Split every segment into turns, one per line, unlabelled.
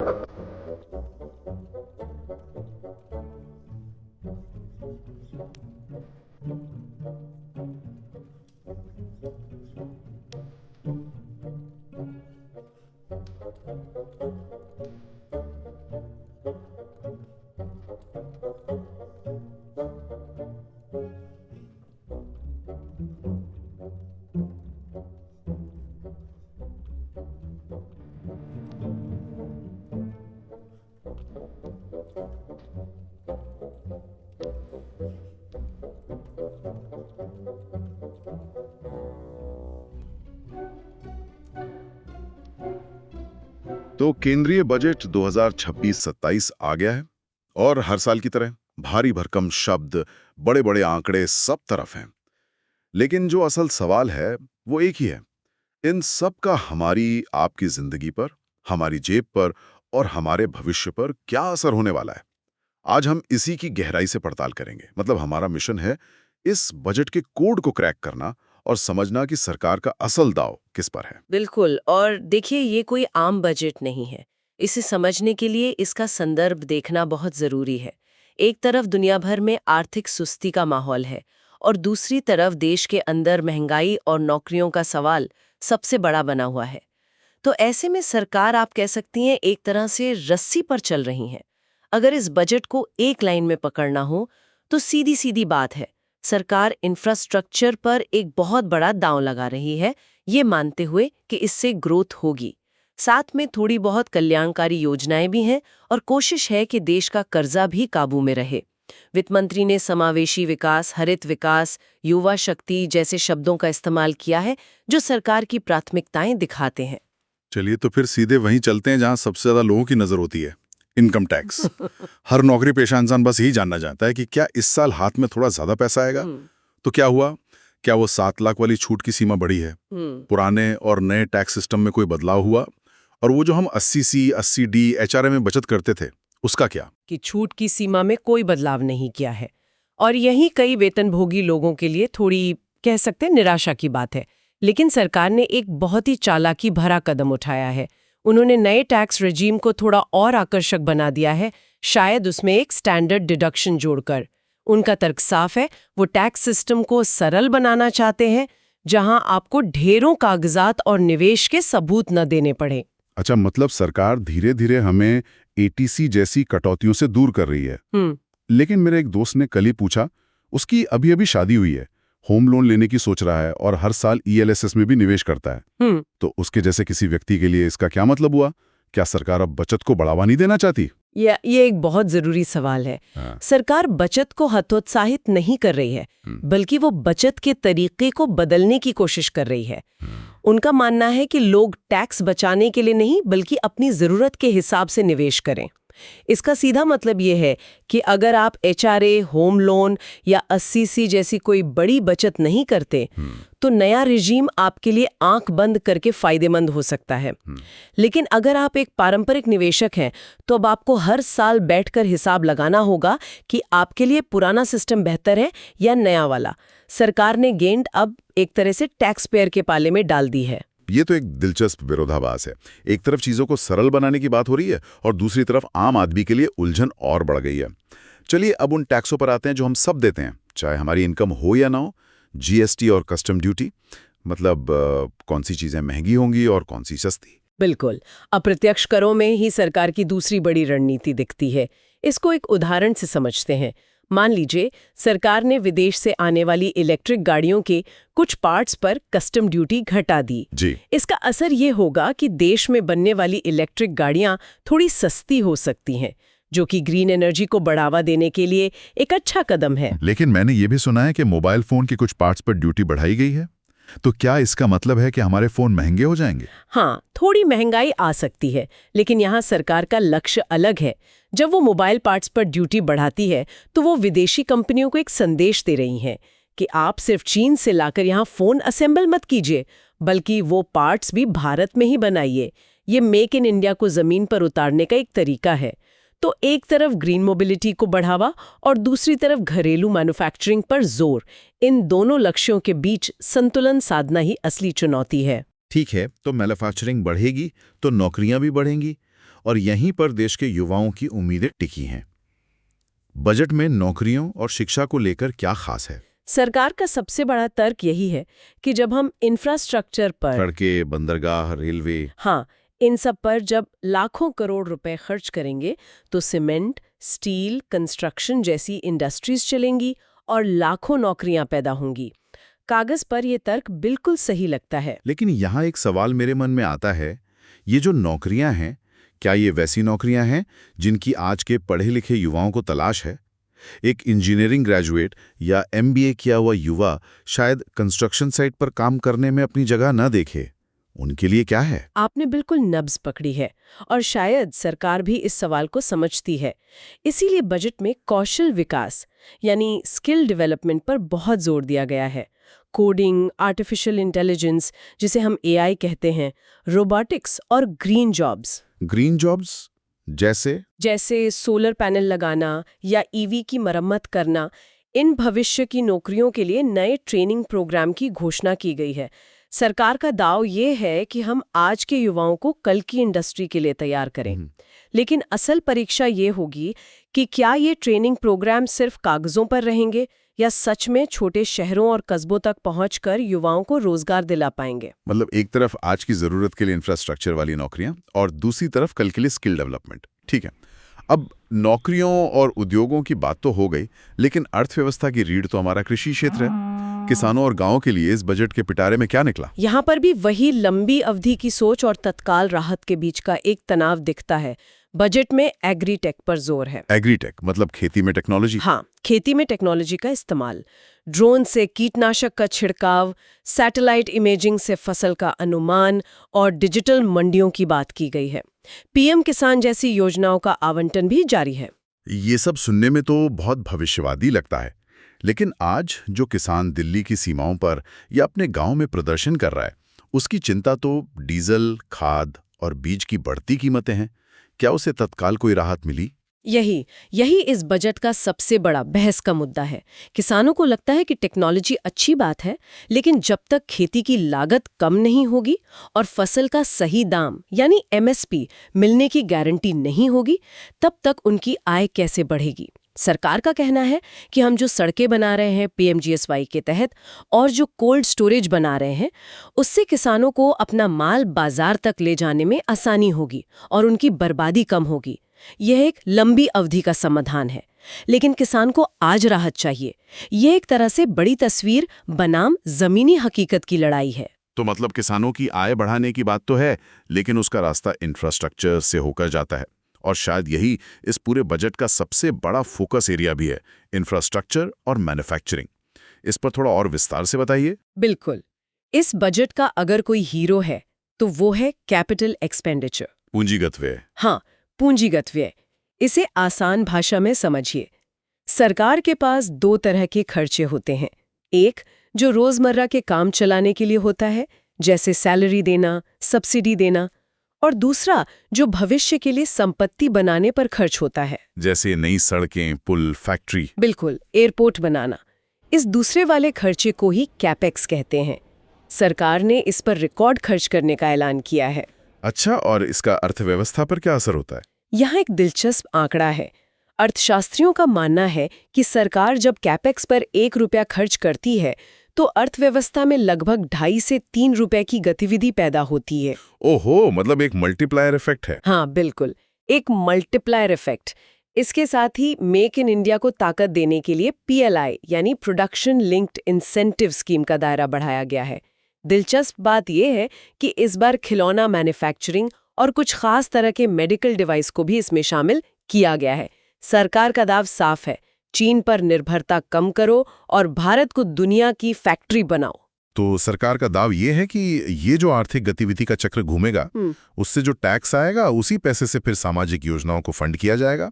तो केंद्रीय बजट 2026-27 आ गया है और हर साल की तरह भारी भरकम शब्द, बड़े बड़े आंकड़े सब तरफ हैं। लेकिन जो असल सवाल है वो एक ही है, इन सब का हमारी आपकी जिंदगी पर, हमारी जेब पर और हमारे भविष्य पर क्या असर होने वाला है। आज हम इसी की गहराई से पड़ताल करेंगे। मतलब हमारा मिशन है इस बजट के कोड को क्रैक करना और समझना कि सरकार का असल दांव किस पर है।
बिल्कुल। और देखिए, ये कोई आम बजट नहीं है। इसे समझने के लिए इसका संदर्भ देखना बहुत जरूरी है। एक तरफ दुनिया भर में आर्थिक सुस्ती का माहौल है और दूसरी तरफ देश के अंदर महंगाई और नौकरियों का सवाल सबसे बड़ा बना हुआ है। तो ऐसे में सरकार, आप कह सकती हैं, एक तरह से रस्सी पर चल रही है। अगर इस बजट को एक लाइन में पकड़ना हो तो सीधी सीधी बात है, सरकार इंफ्रास्ट्रक्चर पर एक बहुत बड़ा दांव लगा रही है, ये मानते हुए कि इससे ग्रोथ होगी। साथ में थोड़ी बहुत कल्याणकारी योजनाएं भी हैं और कोशिश है कि देश का कर्जा भी काबू में रहे। वित्त मंत्री ने समावेशी विकास, हरित विकास, युवा शक्ति जैसे शब्दों का इस्तेमाल किया है, जो सरकार की प्राथमिकताएं दिखाते हैं।
चलिए तो फिर सीधे वहीं चलते हैं जहां सबसे ज्यादा लोगों की नजर होती है, इनकम टैक्स। हर नौकरी पेशा इंसान बस यही जानना चाहता है कि क्या इस साल हाथ में थोड़ा ज्यादा पैसा आएगा। तो क्या हुआ? क्या वो 7 लाख वाली छूट की सीमा बढ़ी है? पुराने और नए टैक्स सिस्टम में कोई बदलाव हुआ? और वो जो हम 80C, 80D, HRA में बचत करते थे, उसका क्या?
कि छूट की सीमा में कोई बदलाव नहीं किया है। और यही कई वेतनभोगी लोगों के लिए थोड़ी, कह सकते हैं, निराशा की बात है। लेकिन सरकार ने एक बहुत ही चालाकी भरा कदम उठाया है। उन्होंने नए टैक्स रेजीम को थोड़ा और आकर्षक बना दिया है, शायद उसमें एक स्टैंडर्ड डिडक्शन जोड़कर। उनका तर्क साफ है, वो टैक्स सिस्टम को सरल बनाना चाहते हैं, जहां आपको ढेरों कागजात और निवेश के सबूत न देने पड़े।
अच्छा, मतलब सरकार धीरे धीरे हमें ATC जैसी कटौतियों से दूर कर रही है। लेकिन मेरे एक दोस्त ने कल ही पूछा, उसकी अभी अभी शादी हुई है, होम लोन लेने की सोच रहा है और हर साल ELSS में भी निवेश करता है। तो उसके जैसे किसी व्यक्ति के लिए इसका क्या मतलब हुआ? क्या सरकार अब बचत को बढ़ावा नहीं देना चाहती?
ये एक बहुत जरूरी सवाल है। सरकार बचत को हतोत्साहित नहीं कर रही है, बल्कि वो बचत के तरीके को बदलने की कोशिश कर रही है। उनका मानना है कि लोग टैक्स बचाने के लिए नहीं, बल्कि अपनी जरूरत के हिसाब से निवेश करें। इसका सीधा मतलब ये है कि अगर आप HRA, होम लोन या 80C जैसी कोई बड़ी बचत नहीं करते, तो नया रिजीम आपके लिए आंख बंद करके फायदेमंद हो सकता है। लेकिन अगर आप एक पारंपरिक निवेशक हैं, तो अब आपको हर साल बैठकर हिसाब लगाना होगा कि आपके लिए पुराना सिस्टम बेहतर है या नया वाला। सरकार ने गेंद अब एक तरह से टैक्स पेयर के पाले में डाल दी है।
ये तो एक दिलचस्प विरोधाभास है। एक तरफ चीजों को सरल बनाने की बात हो रही है और दूसरी तरफ आम आदमी के लिए उलझन और बढ़ गई है। चलिए अब उन टैक्सों पर आते हैं जो हम सब देते हैं, चाहे हमारी इनकम हो या ना हो। GST और कस्टम ड्यूटी, मतलब कौन सी चीजें महंगी होंगी और कौन सी सस्ती।
बिल्कुल। अप्रत्यक्ष करों में ही सरकार की दूसरी बड़ी रणनीति दिखती है। इसको एक उदाहरण से समझते हैं। मान लीजिए सरकार ने विदेश से आने वाली इलेक्ट्रिक गाड़ियों के कुछ पार्ट्स पर कस्टम ड्यूटी घटा दी।
जी।
इसका असर ये होगा कि देश में बनने वाली इलेक्ट्रिक गाड़ियां थोड़ी सस्ती हो सकती हैं, जो कि ग्रीन एनर्जी को बढ़ावा देने के लिए एक अच्छा कदम है।
लेकिन मैंने ये भी सुना है कि मोबाइल फोन के कुछ पार्ट्स पर ड्यूटी बढ़ाई गई है। तो क्या इसका मतलब है कि हमारे फोन महंगे हो जाएंगे?
हाँ, थोड़ी महंगाई आ सकती है, लेकिन यहाँ सरकार का लक्ष्य अलग है। जब वो मोबाइल पार्ट्स पर ड्यूटी बढ़ाती है, तो वो विदेशी कंपनियों को एक संदेश दे रही हैं कि आप सिर्फ चीन से लाकर यहाँ फोन असेंबल मत कीजिए, बल्कि वो पार्ट्स भी भारत में ही बनाइए। ये मेक इन इंडिया को जमीन पर उतारने का एक तरीका है। तो एक तरफ ग्रीन मोबिलिटी को बढ़ावा और दूसरी तरफ घरेलू मैन्युफैक्चरिंग पर जोर, इन दोनों लक्ष्यों के बीच संतुलन साधना ही असली चुनौती है।
ठीक है, तो मैन्युफैक्चरिंग बढ़ेगी तो नौकरियां भी बढ़ेंगी और यहीं पर देश के युवाओं की उम्मीदें टिकी हैं। बजट में नौकरियों और शिक्षा को लेकर क्या खास है?
सरकार का सबसे बड़ा तर्क यही है कि जब हम इंफ्रास्ट्रक्चर पर,
सड़कें, बंदरगाह, रेलवे,
हाँ, इन सब पर जब लाखों करोड़ रुपए खर्च करेंगे तो सीमेंट, स्टील, कंस्ट्रक्शन जैसी इंडस्ट्रीज चलेंगी और लाखों नौकरियां पैदा होंगी। कागज पर ये तर्क बिल्कुल सही लगता है।
लेकिन यहाँ एक सवाल मेरे मन में आता है, ये जो नौकरियां हैं, क्या ये वैसी नौकरियां हैं जिनकी आज के पढ़े लिखे युवाओं को तलाश है? एक इंजीनियरिंग ग्रेजुएट या एमबीए किया हुआ युवा शायद कंस्ट्रक्शन साइट पर काम करने में अपनी जगह न देखे। उनके लिए क्या है?
आपने बिल्कुल नब्ज पकड़ी है और शायद सरकार भी इस सवाल को समझती है। इसीलिए बजट में कौशल विकास यानी स्किल डेवलपमेंट पर बहुत जोर दिया गया है। कोडिंग, आर्टिफिशियल इंटेलिजेंस जिसे हम एआई कहते हैं, रोबोटिक्स और ग्रीन जॉब्स
ग्रीन जॉब्स जैसे
सोलर पैनल लगाना या ईवी की मरम्मत करना। इन भविष्य की नौकरियों के लिए नए ट्रेनिंग प्रोग्राम की घोषणा की गई है। सरकार का दाव ये है कि हम आज के युवाओं को कल की इंडस्ट्री के लिए तैयार करें। लेकिन असल परीक्षा ये होगी कि क्या ये ट्रेनिंग प्रोग्राम सिर्फ कागजों पर रहेंगे या सच में छोटे शहरों और कस्बों तक पहुंचकर युवाओं को रोजगार दिला पाएंगे।
मतलब एक तरफ आज की जरूरत के लिए इंफ्रास्ट्रक्चर वाली नौकरियां और दूसरी तरफ कल के लिए स्किल डेवलपमेंट। ठीक है, अब नौकरियों और उद्योगों की बात तो हो गई, लेकिन अर्थव्यवस्था की रीढ़ तो हमारा कृषि क्षेत्र है। किसानों और गांवों के लिए इस बजट के पिटारे में क्या निकला?
यहाँ पर भी वही लंबी अवधि की सोच और तत्काल राहत के बीच का एक तनाव दिखता है। बजट में एग्रीटेक पर जोर है।
एग्रीटेक मतलब खेती में टेक्नोलॉजी?
हाँ, खेती में टेक्नोलॉजी का इस्तेमाल। ड्रोन से कीटनाशक का छिड़काव, सैटेलाइट इमेजिंग से फसल का अनुमान और डिजिटल मंडियों की बात की गई है। पीएम किसान जैसी योजनाओं का आवंटन भी जारी है।
ये सब सुनने में तो बहुत भविष्यवादी लगता है, लेकिन आज जो किसान दिल्ली की सीमाओं पर या अपने गांव में प्रदर्शन कर रहा है, उसकी चिंता तो डीजल, खाद और बीज की बढ़ती कीमतें हैं। क्या उसे तत्काल कोई राहत मिली?
यही इस बजट का सबसे बड़ा बहस का मुद्दा है। किसानों को लगता है कि टेक्नोलॉजी अच्छी बात है, लेकिन जब तक खेती की लागत कम नहीं होगी और फसल का सही दाम यानी एमएसपी मिलने की गारंटी नहीं होगी, तब तक उनकी आय कैसे बढ़ेगी। सरकार का कहना है कि हम जो सड़कें बना रहे हैं पीएमजीएसवाई के तहत और जो कोल्ड स्टोरेज बना रहे हैं, उससे किसानों को अपना माल बाजार तक ले जाने में आसानी होगी और उनकी बर्बादी कम होगी। यह एक लंबी अवधि का समाधान है, लेकिन किसान को आज राहत चाहिए। यह एक तरह से बड़ी तस्वीर बनाम जमीनी हकीकत की लड़ाई है।
तो मतलब किसानों की आय बढ़ाने की बात तो है, लेकिन उसका रास्ता इंफ्रास्ट्रक्चर से होकर जाता है। और शायद यही इस पूरे बजट का सबसे बड़ा फोकस एरिया भी है, इंफ्रास्ट्रक्चर और मैन्युफैक्चरिंग। इस पर थोड़ा और विस्तार से बताइए।
बिल्कुल, इस बजट का अगर कोई हीरो है तो वो है कैपिटल एक्सपेंडिचर,
पूंजीगत व्यय।
हाँ, पूंजीगत व्यय। इसे आसान भाषा में समझिए। सरकार के पास दो तरह के खर्चे होते हैं। एक जो रोजमर्रा के काम चलाने के लिए होता है, जैसे सैलरी देना, सब्सिडी देना, और दूसरा जो भविष्य के लिए संपत्ति बनाने पर खर्च होता है,
जैसे नई सड़कें, पुल, फैक्ट्री।
बिल्कुल, एयरपोर्ट बनाना। इस दूसरे वाले खर्चे को ही कैपेक्स कहते हैं। सरकार ने इस पर रिकॉर्ड खर्च करने का ऐलान किया है।
अच्छा, और इसका अर्थव्यवस्था पर क्या असर होता है?
यहाँ एक दिलचस्प आंकड़ा है। अर्थशास्त्रियों का मानना है कि सरकार जब कैपेक्स पर 1 रुपया खर्च करती है तो अर्थव्यवस्था में लगभग 2.5 से 3 रुपए की गतिविधि पैदा होती है।
ओहो, मतलब एक मल्टीप्लायर इफेक्ट है।
हाँ, बिल्कुल, एक मल्टीप्लायर इफेक्ट। इसके साथ ही मेक इन इंडिया को ताकत देने के लिए पीएलआई यानी प्रोडक्शन लिंक्ड इंसेंटिव स्कीम का दायरा बढ़ाया गया है। दिलचस्प बात यह है कि इस बार खिलौना मैन्युफैक्चरिंग और कुछ खास तरह के मेडिकल डिवाइस को भी इसमें शामिल किया गया है। सरकार का दाव साफ है, चीन पर निर्भरता कम करो और भारत को दुनिया की फैक्ट्री बनाओ।
तो सरकार का दाव ये है कि ये जो आर्थिक गतिविधि का चक्र घूमेगा, उससे जो टैक्स आएगा उसी पैसे से फिर सामाजिक योजनाओं को फंड किया जाएगा,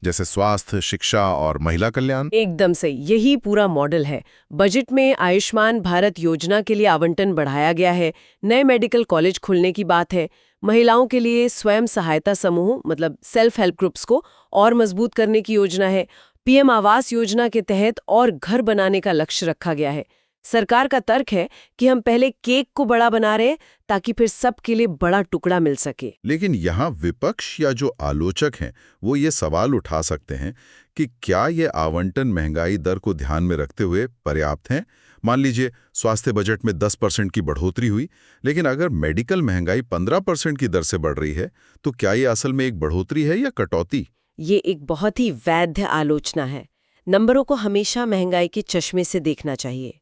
जैसे स्वास्थ्य, शिक्षा और महिला कल्याण।
एकदम सही, यही पूरा मॉडल है। बजट में आयुष्मान भारत योजना के लिए आवंटन बढ़ाया गया है, नए मेडिकल कॉलेज खुलने की बात है, महिलाओं के लिए स्वयं सहायता समूह मतलब सेल्फ हेल्प ग्रुप्स को और मजबूत करने की योजना है, पीएम आवास योजना के तहत और घर बनाने का लक्ष्य रखा गया है। सरकार का तर्क है कि हम पहले केक को बड़ा बना रहे हैं ताकि फिर सबके लिए बड़ा टुकड़ा मिल सके।
लेकिन यहाँ विपक्ष या जो आलोचक हैं वो ये सवाल उठा सकते हैं कि क्या ये आवंटन महंगाई दर को ध्यान में रखते हुए पर्याप्त हैं? मान लीजिए स्वास्थ्य बजट में 10% की बढ़ोतरी हुई, लेकिन अगर मेडिकल महंगाई 15% की दर से बढ़ रही है तो क्या ये असल में एक बढ़ोतरी है या कटौती?
ये एक बहुत ही वैध आलोचना है। नंबरों को हमेशा महंगाई के चश्मे से देखना चाहिए।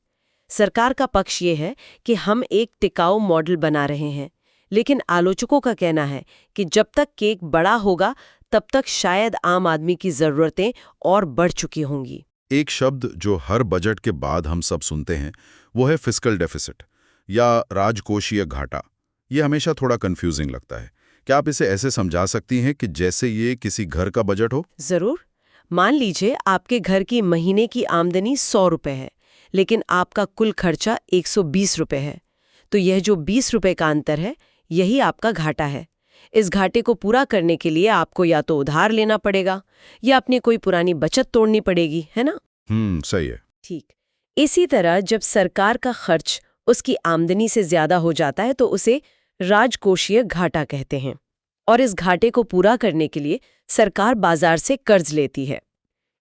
सरकार का पक्ष ये है कि हम एक टिकाऊ मॉडल बना रहे हैं, लेकिन आलोचकों का कहना है कि जब तक केक बड़ा होगा तब तक शायद आम आदमी की जरूरतें और बढ़ चुकी होंगी।
एक शब्द जो हर बजट के बाद हम सब सुनते हैं वो है फिस्कल डेफिसिट या राजकोषीय घाटा। ये हमेशा थोड़ा कंफ्यूजिंग लगता है। क्या आप इसे ऐसे समझा सकती हैं कि जैसे ये किसी घर का बजट हो?
जरूर। मान लीजिए आपके घर की महीने की आमदनी 100 रुपए है, लेकिन आपका कुल खर्चा 120 रुपए है। तो यह जो 20 रुपए का अंतर है, यही आपका घाटा है। इस घाटे को पूरा करने के लिए आपको या तो उधार लेना पड़ेगा या अपनी कोई पुरानी बचत तोड़नी पड़ेगी, है ना?
सही है।
ठीक। इसी तरह जब सरकार का खर्च उसकी आमदनी से ज्यादा हो जाता है तो उसे राजकोषीय घाटा कहते हैं। और इस घाटे को पूरा करने के लिए सरकार बाजार से कर्ज लेती है।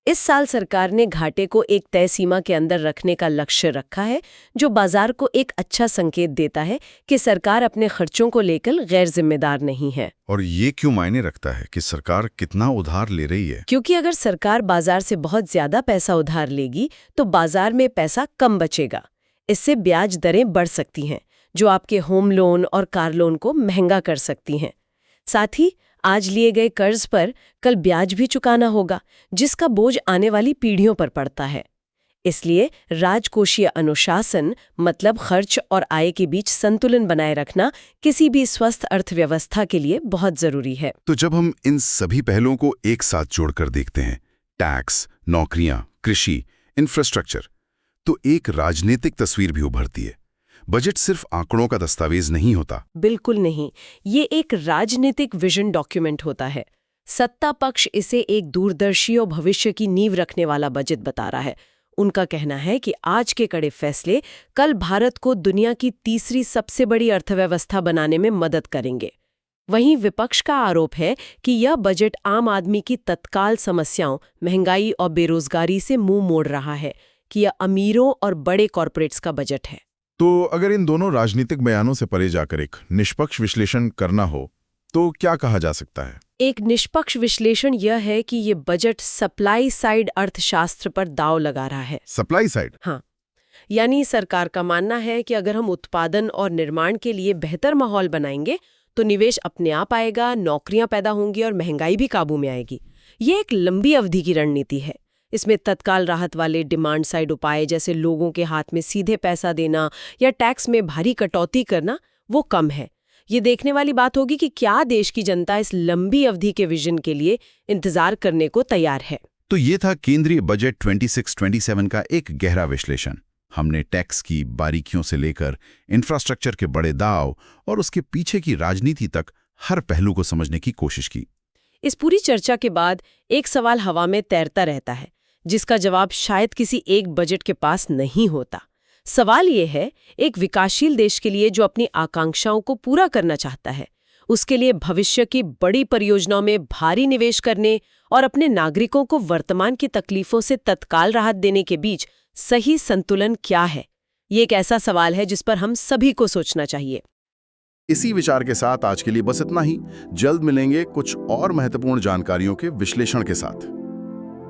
इस साल सरकार ने घाटे को एक तय सीमा के अंदर रखने का लक्ष्य रखा है, जो बाजार को एक अच्छा संकेत देता है कि सरकार अपने खर्चों को लेकर गैर जिम्मेदार नहीं है।
और ये क्यों मायने रखता है कि सरकार कितना उधार ले रही है?
क्योंकि अगर सरकार बाजार से बहुत ज्यादा पैसा उधार लेगी तो बाजार में पैसा कम बचेगा। इससे ब्याज दरें बढ़ सकती हैं, जो आपके होम लोन और कार लोन को महंगा कर सकती हैं। साथ ही आज लिए गए कर्ज पर कल ब्याज भी चुकाना होगा, जिसका बोझ आने वाली पीढ़ियों पर पड़ता है। इसलिए राजकोषीय अनुशासन मतलब खर्च और आय के बीच संतुलन बनाए रखना किसी भी स्वस्थ अर्थव्यवस्था के लिए बहुत जरूरी है।
तो जब हम इन सभी पहलुओं को एक साथ जोड़कर देखते हैं, टैक्स, नौकरियां, कृषि, इंफ्रास्ट्रक्चर, तो एक राजनीतिक तस्वीर भी उभरती है। बजट सिर्फ आंकड़ों का दस्तावेज नहीं होता।
बिल्कुल नहीं, ये एक राजनीतिक विजन डॉक्यूमेंट होता है। सत्ता पक्ष इसे एक दूरदर्शी और भविष्य की नींव रखने वाला बजट बता रहा है। उनका कहना है कि आज के कड़े फैसले कल भारत को दुनिया की तीसरी सबसे बड़ी अर्थव्यवस्था बनाने में मदद करेंगे। वहीं विपक्ष का आरोप है कि यह बजट आम आदमी की तत्काल समस्याओं, महंगाई और बेरोजगारी से मुंह मोड़ रहा है, कि यह अमीरों और बड़े कॉरपोरेट्स का बजट है।
तो अगर इन दोनों राजनीतिक बयानों से परे जाकर एक निष्पक्ष विश्लेषण करना हो तो क्या कहा जा सकता है?
एक निष्पक्ष विश्लेषण यह है कि ये बजट सप्लाई साइड अर्थशास्त्र पर दांव लगा रहा है।
Supply side?
हाँ, यानी सरकार का मानना है कि अगर हम उत्पादन और निर्माण के लिए बेहतर माहौल बनाएंगे तो निवेश अपने आप आएगा, नौकरियां पैदा होंगी और महंगाई भी काबू में आएगी। ये एक लंबी अवधि की रणनीति है। इसमें तत्काल राहत वाले डिमांड साइड उपाय जैसे लोगों के हाथ में सीधे पैसा देना या टैक्स में भारी कटौती करना वो कम है। ये देखने वाली बात होगी कि क्या देश की जनता इस लंबी अवधि के विजन के लिए इंतजार करने को तैयार है।
तो ये था केंद्रीय बजट 26-27 का एक गहरा विश्लेषण। हमने टैक्स की बारीकियों से लेकर इंफ्रास्ट्रक्चर के बड़े दाव और उसके पीछे की राजनीति तक हर पहलू को समझने की कोशिश की।
इस पूरी चर्चा के बाद एक सवाल हवा में तैरता रहता है, जिसका जवाब शायद किसी एक बजट के पास नहीं होता। सवाल ये है, एक विकासशील देश के लिए जो अपनी आकांक्षाओं को पूरा करना चाहता है, उसके लिए भविष्य की बड़ी परियोजनाओं में भारी निवेश करने और अपने नागरिकों को वर्तमान की तकलीफों से तत्काल राहत देने के बीच सही संतुलन क्या है? ये एक ऐसा सवाल है जिस पर हम सभी को सोचना चाहिए।
इसी विचार के साथ आज के लिए बस इतना ही। जल्द मिलेंगे कुछ और महत्वपूर्ण जानकारियों के विश्लेषण के साथ।